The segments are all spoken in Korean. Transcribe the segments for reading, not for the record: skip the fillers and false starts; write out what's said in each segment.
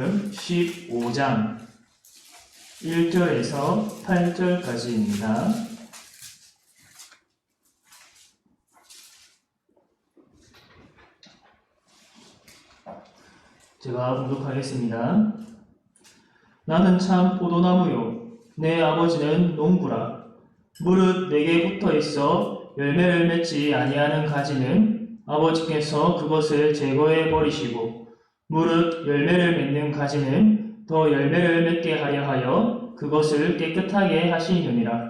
15장 1절에서 8절까지입니다. 제가 봉독하겠습니다. 나는 참 포도나무요 내 아버지는 농부라. 무릇 내게 붙어있어 열매를 맺지 아니하는 가지는 아버지께서 그것을 제거해 버리시고, 무릇 열매를 맺는 가지는 더 열매를 맺게 하려 하여 그것을 깨끗하게 하시느니라.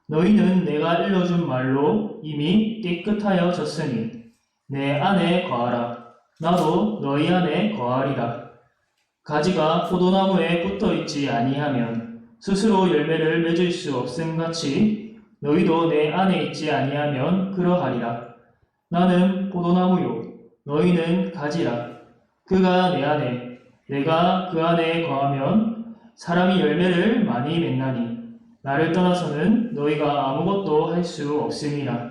너희는 내가 일러준 말로 이미 깨끗하여졌으니 내 안에 거하라. 나도 너희 안에 거하리라. 가지가 포도나무에 붙어있지 아니하면 스스로 열매를 맺을 수 없음같이 너희도 내 안에 있지 아니하면 그러하리라. 나는 포도나무요 너희는 가지라. 그가 내 안에 내가 그 안에 거하면 사람이 열매를 많이 맺나니 나를 떠나서는 너희가 아무것도 할 수 없음이라.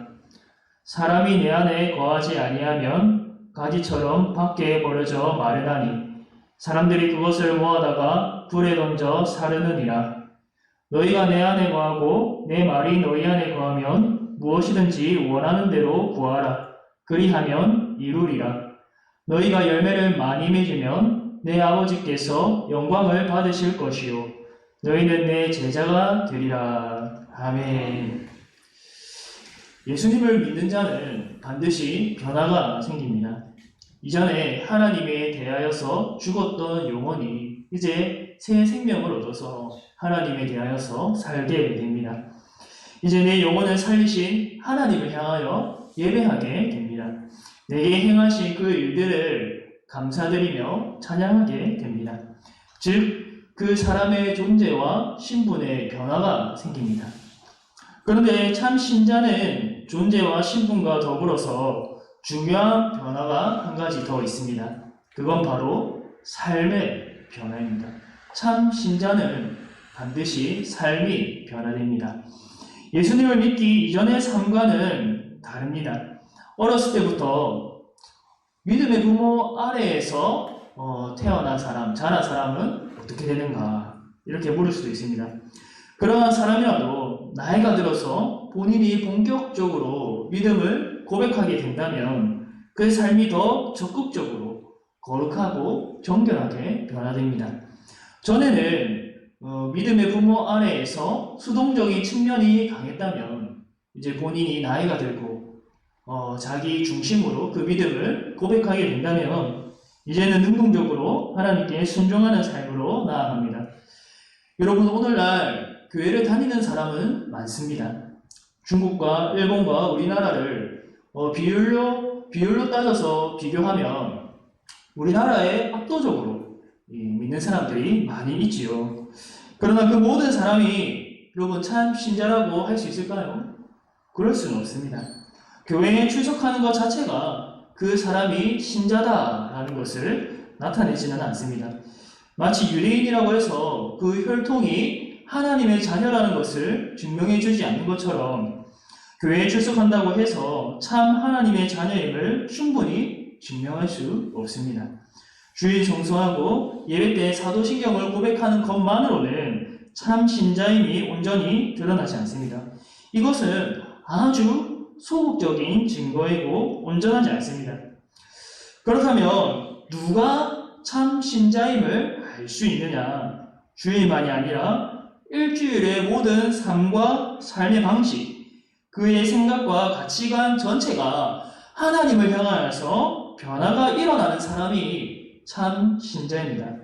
사람이 내 안에 거하지 아니하면 가지처럼 밖에 버려져 마르나니 사람들이 그것을 모아다가 불에 던져 사르느니라. 너희가 내 안에 거하고 내 말이 너희 안에 거하면 무엇이든지 원하는 대로 구하라. 그리하면 이루리라. 너희가 열매를 많이 맺으면 내 아버지께서 영광을 받으실 것이요 너희는 내 제자가 되리라. 아멘. 예수님을 믿는 자는 반드시 변화가 생깁니다. 이전에 하나님에 대하여서 죽었던 영혼이 이제 새 생명을 얻어서 하나님에 대하여서 살게 됩니다. 이제 내 영혼을 살리신 하나님을 향하여 예배하게 됩니다. 내게 행하신 그 일들을 감사드리며 찬양하게 됩니다. 즉, 그 사람의 존재와 신분의 변화가 생깁니다. 그런데 참 신자는 존재와 신분과 더불어서 중요한 변화가 한 가지 더 있습니다. 그건 바로 삶의 변화입니다. 참 신자는 반드시 삶이 변화됩니다. 예수님을 믿기 이전의 삶과는 다릅니다. 어렸을 때부터 믿음의 부모 아래에서 태어난 사람, 자란 사람은 어떻게 되는가 이렇게 물을 수도 있습니다. 그러한 사람이라도 나이가 들어서 본인이 본격적으로 믿음을 고백하게 된다면 그 삶이 더 적극적으로 거룩하고 정결하게 변화됩니다. 전에는 믿음의 부모 아래에서 수동적인 측면이 강했다면 이제 본인이 나이가 들고 자기 중심으로 그 믿음을 고백하게 된다면 이제는 능동적으로 하나님께 순종하는 삶으로 나아갑니다. 여러분, 오늘날 교회를 다니는 사람은 많습니다. 중국과 일본과 우리나라를 비율로 따져서 비교하면 우리나라에 압도적으로 믿는 사람들이 많이 있지요. 그러나 그 모든 사람이 여러분 참 신자라고 할 수 있을까요? 그럴 수는 없습니다. 교회에 출석하는 것 자체가 그 사람이 신자다라는 것을 나타내지는 않습니다. 마치 유대인이라고 해서 그 혈통이 하나님의 자녀라는 것을 증명해 주지 않는 것처럼 교회에 출석한다고 해서 참 하나님의 자녀임을 충분히 증명할 수 없습니다. 주일 성수하고 예배 때 사도신경을 고백하는 것만으로는 참 신자임이 온전히 드러나지 않습니다. 이것은 아주 소극적인 증거이고 온전하지 않습니다. 그렇다면 누가 참 신자임을 알 수 있느냐? 주일만이 아니라 일주일의 모든 삶과 삶의 방식, 그의 생각과 가치관 전체가 하나님을 향하여서 변화가 일어나는 사람이 참 신자입니다.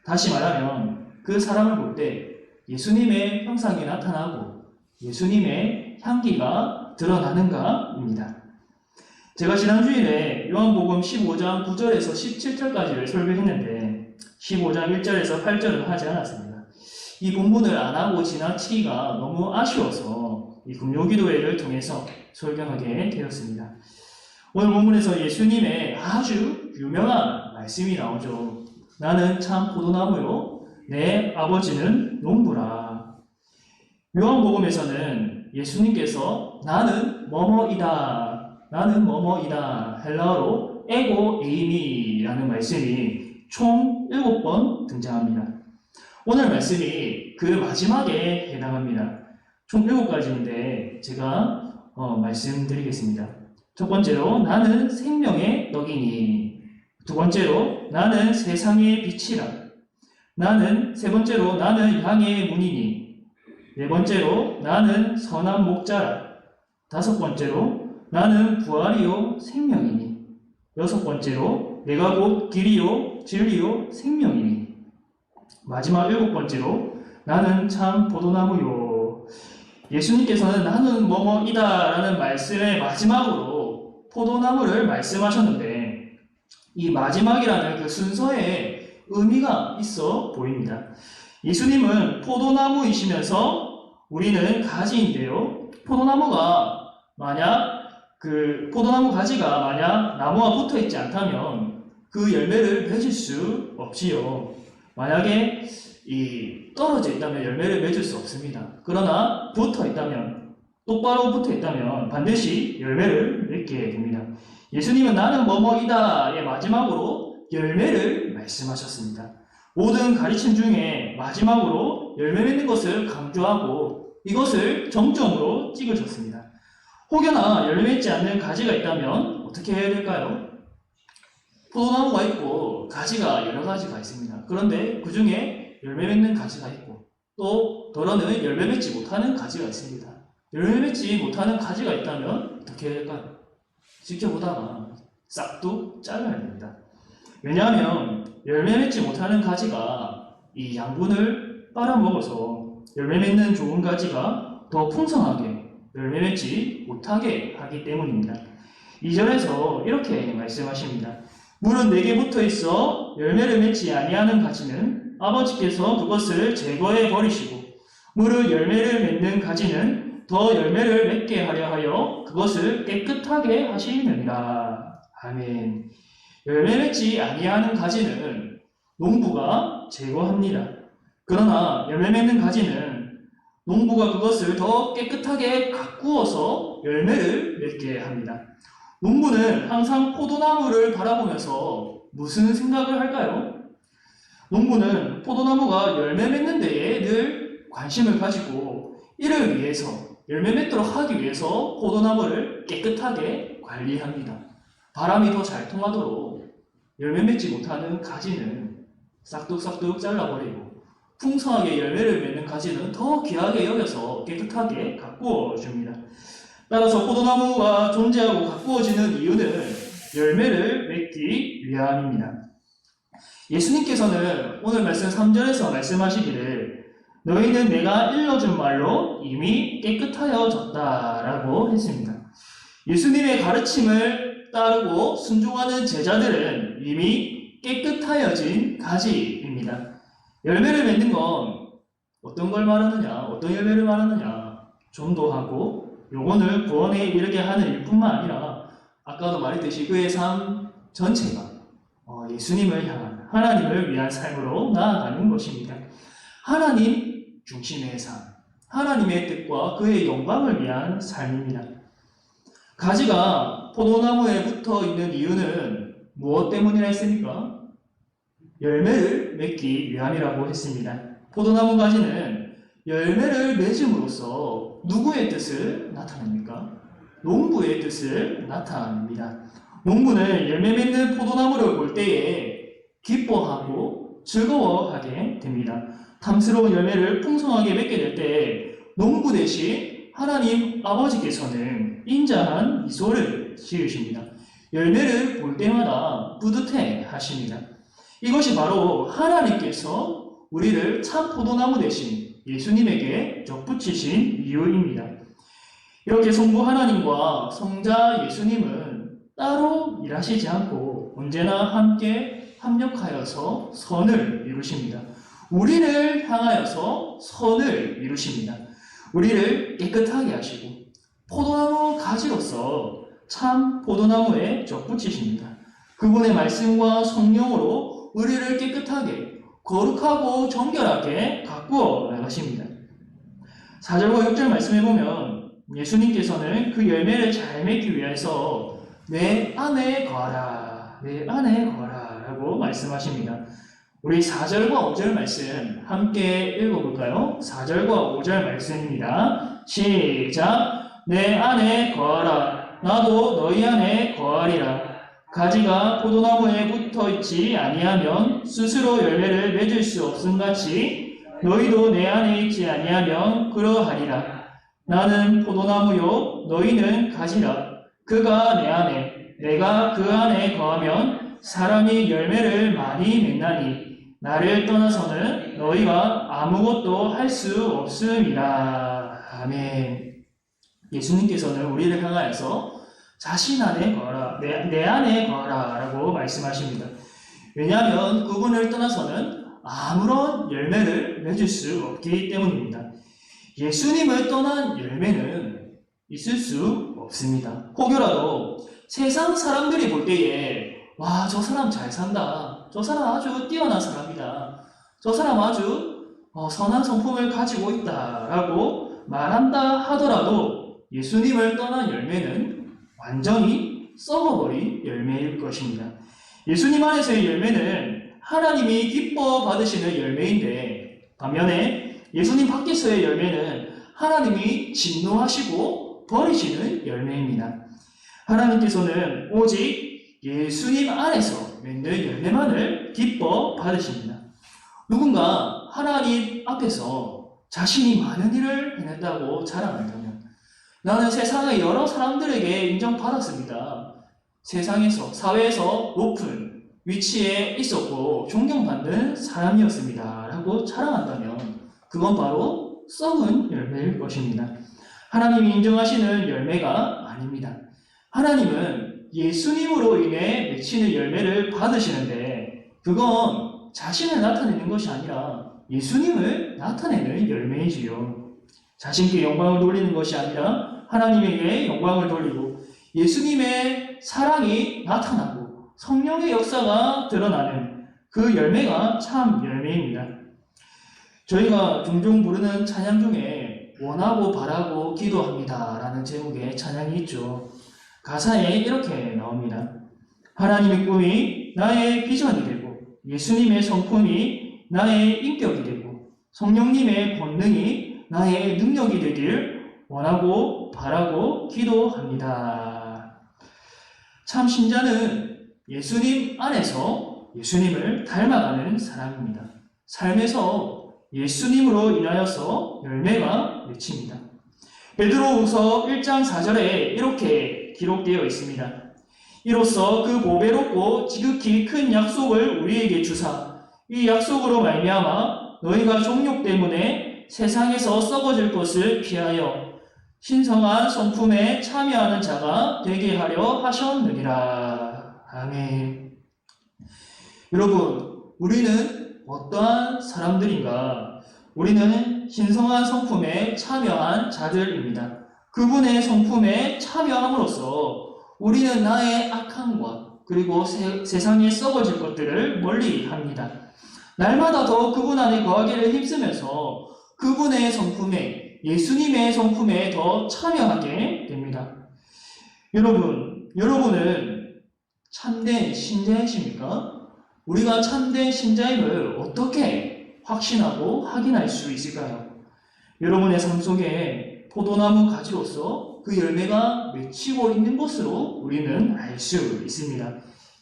다시 말하면 그 사람을 볼 때 예수님의 형상이 나타나고 예수님의 향기가 드러나는가입니다. 제가 지난 주일에 요한복음 15장 9절에서 17절까지를 설교했는데 15장 1절에서 8절은 하지 않았습니다. 이 본문을 안 하고 지나치기가 너무 아쉬워서 이 금요기도회를 통해서 설교하게 되었습니다. 오늘 본문에서 예수님의 아주 유명한 말씀이 나오죠. 나는 참 포도나무요 내 아버지는 농부라. 요한복음에서는 예수님께서 나는 뭐뭐이다 헬라어로 에고 에이미라는 말씀이 총 7번 등장합니다. 오늘 말씀이 그 마지막에 해당합니다. 총 7가지인데 제가 말씀드리겠습니다. 첫 번째로 나는 생명의 떡이니, 두 번째로 나는 세상의 빛이라, 세 번째로 나는 양의 문이니, 네 번째로 나는 선한 목자라, 다섯 번째로 나는 부활이요 생명이니, 여섯 번째로 내가 곧 길이요 진리요 생명이니, 마지막 7번째로 나는 참 포도나무요. 예수님께서는 나는 뭐뭐이다 라는 말씀의 마지막으로 포도나무를 말씀하셨는데, 이 마지막이라는 그 순서에 의미가 있어 보입니다. 예수님은 포도나무이시면서 우리는 가지인데요. 포도나무 가지가 만약 나무와 붙어 있지 않다면 그 열매를 맺을 수 없지요. 만약에 떨어져 있다면 열매를 맺을 수 없습니다. 그러나 똑바로 붙어 있다면 반드시 열매를 맺게 됩니다. 예수님은 나는 뭐뭐이다의 마지막으로 열매를 말씀하셨습니다. 모든 가르침 중에 마지막으로 열매 맺는 것을 강조하고 이것을 정점으로 찍으셨습니다. 혹여나 열매 맺지 않는 가지가 있다면 어떻게 해야 될까요? 포도나무가 있고 가지가 여러 가지가 있습니다. 그런데 그 중에 열매 맺는 가지가 있고 또 더러는 열매 맺지 못하는 가지가 있습니다. 열매 맺지 못하는 가지가 있다면 어떻게 해야 될까요? 지켜보다가 싹둑 잘라야 됩니다. 왜냐하면 열매 맺지 못하는 가지가 이 양분을 빨아먹어서 열매 맺는 좋은 가지가 더 풍성하게 열매 맺지 못하게 하기 때문입니다. 2절에서 이렇게 말씀하십니다. 물은 내게 붙어 있어 열매를 맺지 아니하는 가지는 아버지께서 그것을 제거해 버리시고, 물을 열매를 맺는 가지는 더 열매를 맺게 하려 하여 그것을 깨끗하게 하시느니라. 아멘. 열매 맺지 아니하는 가지는 농부가 제거합니다. 그러나 열매 맺는 가지는 농부가 그것을 더 깨끗하게 가꾸어서 열매를 맺게 합니다. 농부는 항상 포도나무를 바라보면서 무슨 생각을 할까요? 농부는 포도나무가 열매 맺는 데에 늘 관심을 가지고 이를 위해서, 열매 맺도록 하기 위해서 포도나무를 깨끗하게 관리합니다. 바람이 더 잘 통하도록 열매 맺지 못하는 가지는 싹둑싹둑 잘라버리고 풍성하게 열매를 맺는 가지는 더 귀하게 여겨서 깨끗하게 가꾸어 줍니다. 따라서 포도나무가 존재하고 가꾸어지는 이유는 열매를 맺기 위함입니다. 예수님께서는 오늘 말씀 3절에서 말씀하시기를 너희는 내가 일러준 말로 이미 깨끗하여졌다 라고 했습니다. 예수님의 가르침을 따르고 순종하는 제자들은 이미 깨끗하여진 가지입니다. 열매를 맺는 건 어떤 걸 말하느냐, 어떤 열매를 말하느냐, 전도하고 영혼을 구원에 이르게 하는 일뿐만 아니라 아까도 말했듯이 그의 삶 전체가 예수님을 향한, 하나님을 위한 삶으로 나아가는 것입니다. 하나님 중심의 삶, 하나님의 뜻과 그의 영광을 위한 삶입니다. 가지가 포도나무에 붙어 있는 이유는 무엇 때문이라 했습니까? 열매를 맺기 위함이라고 했습니다. 포도나무 가지는 열매를 맺음으로써 누구의 뜻을 나타냅니까? 농부의 뜻을 나타냅니다. 농부는 열매 맺는 포도나무를 볼 때에 기뻐하고 즐거워하게 됩니다. 탐스러운 열매를 풍성하게 맺게 될 때 농부 대신 하나님 아버지께서는 인자한 미소를 지으십니다. 열매를 볼 때마다 뿌듯해 하십니다. 이것이 바로 하나님께서 우리를 참 포도나무 대신 예수님에게 접붙이신 이유입니다. 이렇게 성부 하나님과 성자 예수님은 따로 일하시지 않고 언제나 함께 합력하여서 선을 이루십니다. 우리를 향하여서 선을 이루십니다. 우리를 깨끗하게 하시고 포도나무 가지로서 참 포도나무에 접붙이십니다. 그분의 말씀과 성령으로 우리를 깨끗하게 거룩하고 정결하게 가꾸어 나가십니다. 4절과 6절 말씀해 보면 예수님께서는 그 열매를 잘 맺기 위해서 내 안에 거하라, 내 안에 거하라 라고 말씀하십니다. 우리 4절과 5절 말씀 함께 읽어볼까요? 4절과 5절 말씀입니다. 시작! 내 안에 거하라. 나도 너희 안에 거하리라. 가지가 포도나무에 붙어있지 아니하면 스스로 열매를 맺을 수 없음같이 너희도 내 안에 있지 아니하면 그러하리라. 나는 포도나무요 너희는 가지라. 그가 내 안에 내가 그 안에 거하면 사람이 열매를 많이 맺나니 나를 떠나서는 너희가 아무것도 할 수 없음이라. 아멘. 예수님께서는 우리를 향하여서 자신 안에 거하라, 내 안에 거하라 라고 말씀하십니다. 왜냐하면 그분을 떠나서는 아무런 열매를 맺을 수 없기 때문입니다. 예수님을 떠난 열매는 있을 수 없습니다. 혹여라도 세상 사람들이 볼 때에 와, 저 사람 잘 산다. 저 사람 아주 뛰어난 사람이다. 저 사람 아주 선한 성품을 가지고 있다 라고 말한다 하더라도 예수님을 떠난 열매는 완전히 썩어버린 열매일 것입니다. 예수님 안에서의 열매는 하나님이 기뻐 받으시는 열매인데 반면에 예수님 밖에서의 열매는 하나님이 진노하시고 버리시는 열매입니다. 하나님께서는 오직 예수님 안에서 맺는 열매만을 기뻐 받으십니다. 누군가 하나님 앞에서 자신이 많은 일을 해냈다고 자랑한다면 나는 세상의 여러 사람들에게 인정받았습니다. 세상에서, 사회에서 높은 위치에 있었고 존경받는 사람이었습니다. 라고 자랑한다면 그건 바로 썩은 열매일 것입니다. 하나님이 인정하시는 열매가 아닙니다. 하나님은 예수님으로 인해 맺히는 열매를 받으시는데 그건 자신을 나타내는 것이 아니라 예수님을 나타내는 열매이지요. 자신께 영광을 돌리는 것이 아니라 하나님에게 영광을 돌리고 예수님의 사랑이 나타나고 성령의 역사가 드러나는 그 열매가 참 열매입니다. 저희가 종종 부르는 찬양 중에 원하고 바라고 기도합니다 라는 제목의 찬양이 있죠. 가사에 이렇게 나옵니다. 하나님의 꿈이 나의 비전이 되고 예수님의 성품이 나의 인격이 되고 성령님의 권능이 나의 능력이 되길 원하고 바라고 기도합니다. 참 신자는 예수님 안에서 예수님을 닮아가는 사람입니다. 삶에서 예수님으로 인하여서 열매가 맺힙니다. 베드로후서 1장 4절에 이렇게 기록되어 있습니다. 이로써 그 보배롭고 지극히 큰 약속을 우리에게 주사 이 약속으로 말미암아 너희가 종욕 때문에 세상에서 썩어질 것을 피하여 신성한 성품에 참여하는 자가 되게 하려 하셨느니라. 아멘. 여러분, 우리는 어떠한 사람들인가? 우리는 신성한 성품에 참여한 자들입니다. 그분의 성품에 참여함으로써 우리는 나의 악함과 그리고 세상에 썩어질 것들을 멀리합니다. 날마다 더 그분 안에 거하기를 힘쓰면서 그분의 성품에, 예수님의 성품에 더 참여하게 됩니다. 여러분은 참된 신자이십니까? 우리가 참된 신자임을 어떻게 확신하고 확인할 수 있을까요? 여러분의 삶 속에 포도나무 가지로서 그 열매가 맺히고 있는 것으로 우리는 알 수 있습니다.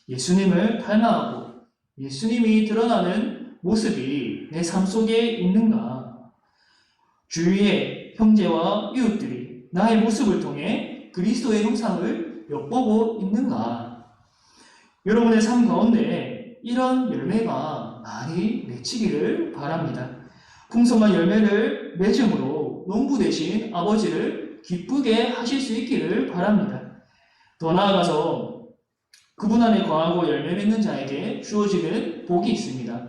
예수님을 닮아가고 예수님이 드러나는 모습이 내 삶 속에 있는가? 주위의 형제와 이웃들이 나의 모습을 통해 그리스도의 형상을 엿보고 있는가? 여러분의 삶 가운데 이런 열매가 많이 맺히기를 바랍니다. 풍성한 열매를 맺음으로 농부 되신 아버지를 기쁘게 하실 수 있기를 바랍니다. 더 나아가서 그분 안에 거하고 열매 맺는 자에게 주어지는 복이 있습니다.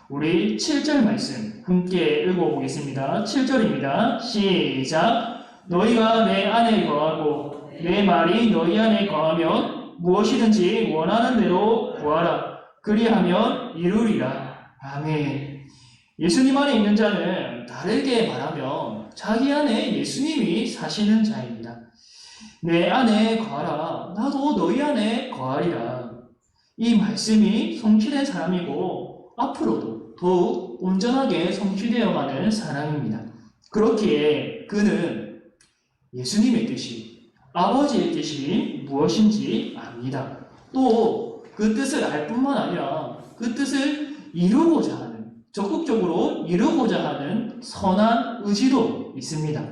우리 7절 말씀 함께 읽어보겠습니다. 7절입니다. 시작! 너희가 내 안에 거하고 내 말이 너희 안에 거하면 무엇이든지 원하는 대로 구하라. 그리하면 이루리라. 아멘. 예수님 안에 있는 자는 다르게 말하면 자기 안에 예수님이 사시는 자입니다. 내 안에 거하라. 나도 너희 안에 거하리라. 이 말씀이 성취된 사람이고 앞으로도 더욱 온전하게 성취되어가는 사랑입니다. 그렇기에 그는 예수님의 뜻이, 아버지의 뜻이 무엇인지 압니다. 또 그 뜻을 알 뿐만 아니라 그 뜻을 이루고자 하는, 적극적으로 이루고자 하는 선한 의지도 있습니다.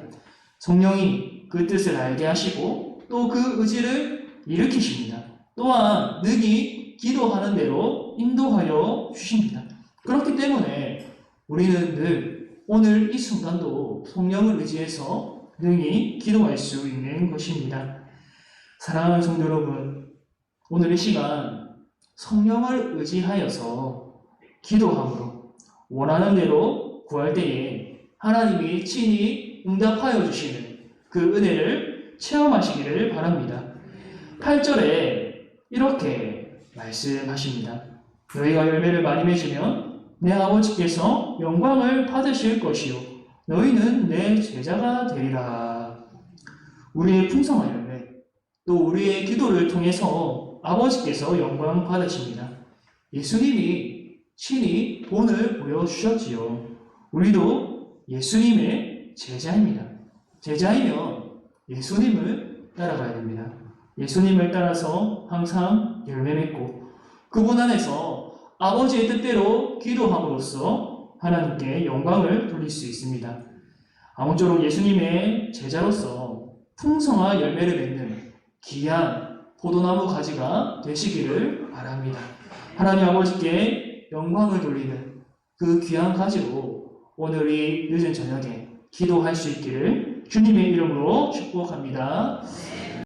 성령이 그 뜻을 알게 하시고 또 그 의지를 일으키십니다. 또한 능히 기도하는 대로 인도하여 주십니다. 그렇기 때문에 우리는 늘 오늘 이 순간도 성령을 의지해서 능히 기도할 수 있는 것입니다. 사랑하는 성도 여러분, 오늘 이 시간 성령을 의지하여서 기도함으로 원하는 대로 구할 때에 하나님이 친히 응답하여 주시는 그 은혜를 체험하시기를 바랍니다. 8절에 이렇게 말씀하십니다. 너희가 열매를 많이 맺으면 내 아버지께서 영광을 받으실 것이요 너희는 내 제자가 되리라. 우리의 풍성한 열매, 또 우리의 기도를 통해서 아버지께서 영광 받으십니다. 예수님이 친히 본을 보여주셨지요. 우리도 예수님의 제자입니다. 제자이면 예수님을 따라가야 됩니다. 예수님을 따라서 항상 열매 맺고 그분 안에서 아버지의 뜻대로 기도함으로써 하나님께 영광을 돌릴 수 있습니다. 아무쪼록 예수님의 제자로서 풍성한 열매를 맺는 귀한 포도나무 가지가 되시기를 바랍니다. 하나님 아버지께 영광을 돌리는 그 귀한 가지로 오늘 이 늦은 저녁에 기도할 수 있기를 주님의 이름으로 축복합니다.